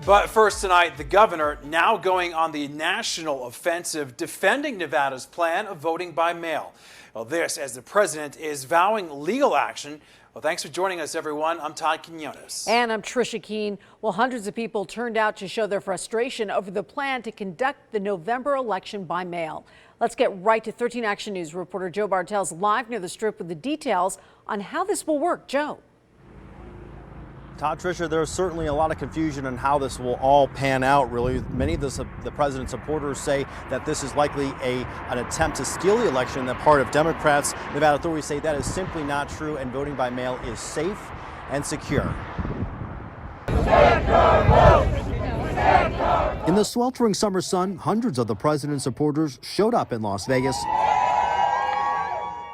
But first tonight, the governor now going on the national offensive, defending Nevada's plan of voting by mail. Well, this as the president is vowing legal action. Well, thanks for joining us, everyone. I'm Todd QUINONES. And I'm Trisha Keene. Well, hundreds of people turned out to show their frustration over the plan to conduct the November election by mail. Let's get right to 13 Action News reporter Joe Bartel's live near the Strip with the details on how this will work. Joe. Todd, Tricia, there's certainly a lot of confusion on how this will all pan out, really. Many of the president's supporters say that this is likely an attempt to steal the election on the part of Democrats. Nevada authorities say that is simply not true, and voting by mail is safe and secure. In the sweltering summer sun, hundreds of the president's supporters showed up in Las Vegas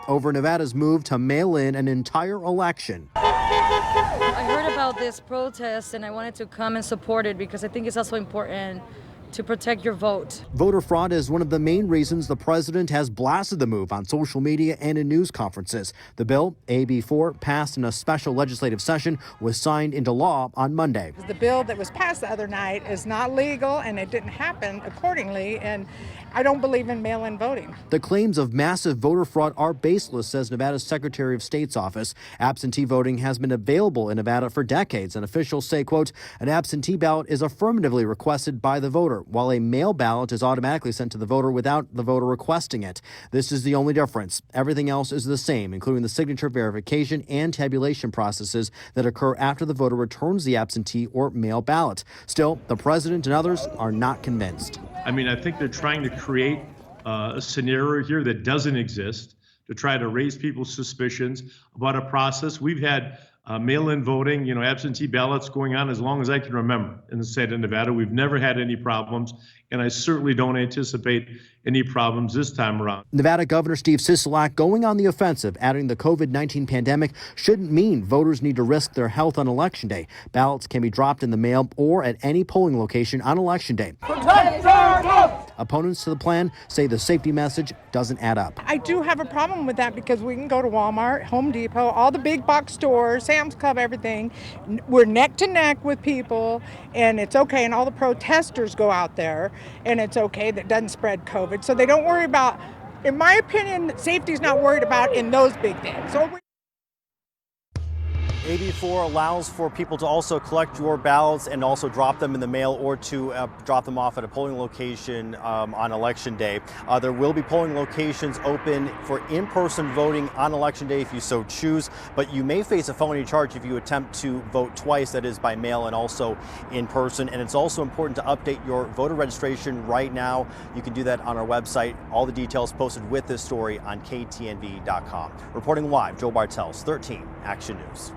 over Nevada's move to mail in an entire election. I heard about this protest and I wanted to come and support it because I think it's also important to protect your vote. Voter fraud is one of the main reasons the president has blasted the move on social media and in news conferences. The bill, AB 4, passed in a special legislative session, was signed into law on Monday. The bill that was passed the other night is not legal and it didn't happen accordingly, and I don't believe in mail-in voting. The claims of massive voter fraud are baseless, says Nevada's Secretary of State's office. Absentee voting has been available in Nevada for decades, and officials say, quote, an absentee ballot is affirmatively requested by the voter, while a mail ballot is automatically sent to the voter without the voter requesting it. This is the only difference. Everything else is the same, including the signature verification and tabulation processes that occur after the voter returns the absentee or mail ballot. Still, the president and others are not convinced. I mean, I think they're trying to create a scenario here that doesn't exist to try to raise people's suspicions about a process. We've had mail-in voting, absentee ballots going on as long as I can remember in the state of Nevada. We've never had any problems, and I certainly don't anticipate any problems this time around. Nevada Governor Steve Sisolak going on the offensive, adding the COVID-19 pandemic shouldn't mean voters need to risk their health on Election Day. Ballots can be dropped in the mail or at any polling location on Election Day. Opponents to the plan say the safety message doesn't add up. I do have a problem with that because we can go to Walmart, Home Depot, all the big box stores, Sam's Club, everything. We're neck to neck with people, and it's okay. And all the protesters go out there, and it's okay. That doesn't spread COVID. So they don't worry about, in my opinion, safety's not worried about in those big things. So AB 4 allows for people to also collect your ballots and also drop them in the mail or to drop them off at a polling location on Election Day. There will be polling locations open for in-person voting on Election Day if you so choose, but you may face a felony charge if you attempt to vote twice, that is by mail and also in person. And it's also important to update your voter registration right now. You can do that on our website. All the details posted with this story on ktnv.com. Reporting live, Joe Bartels, 13 Action News.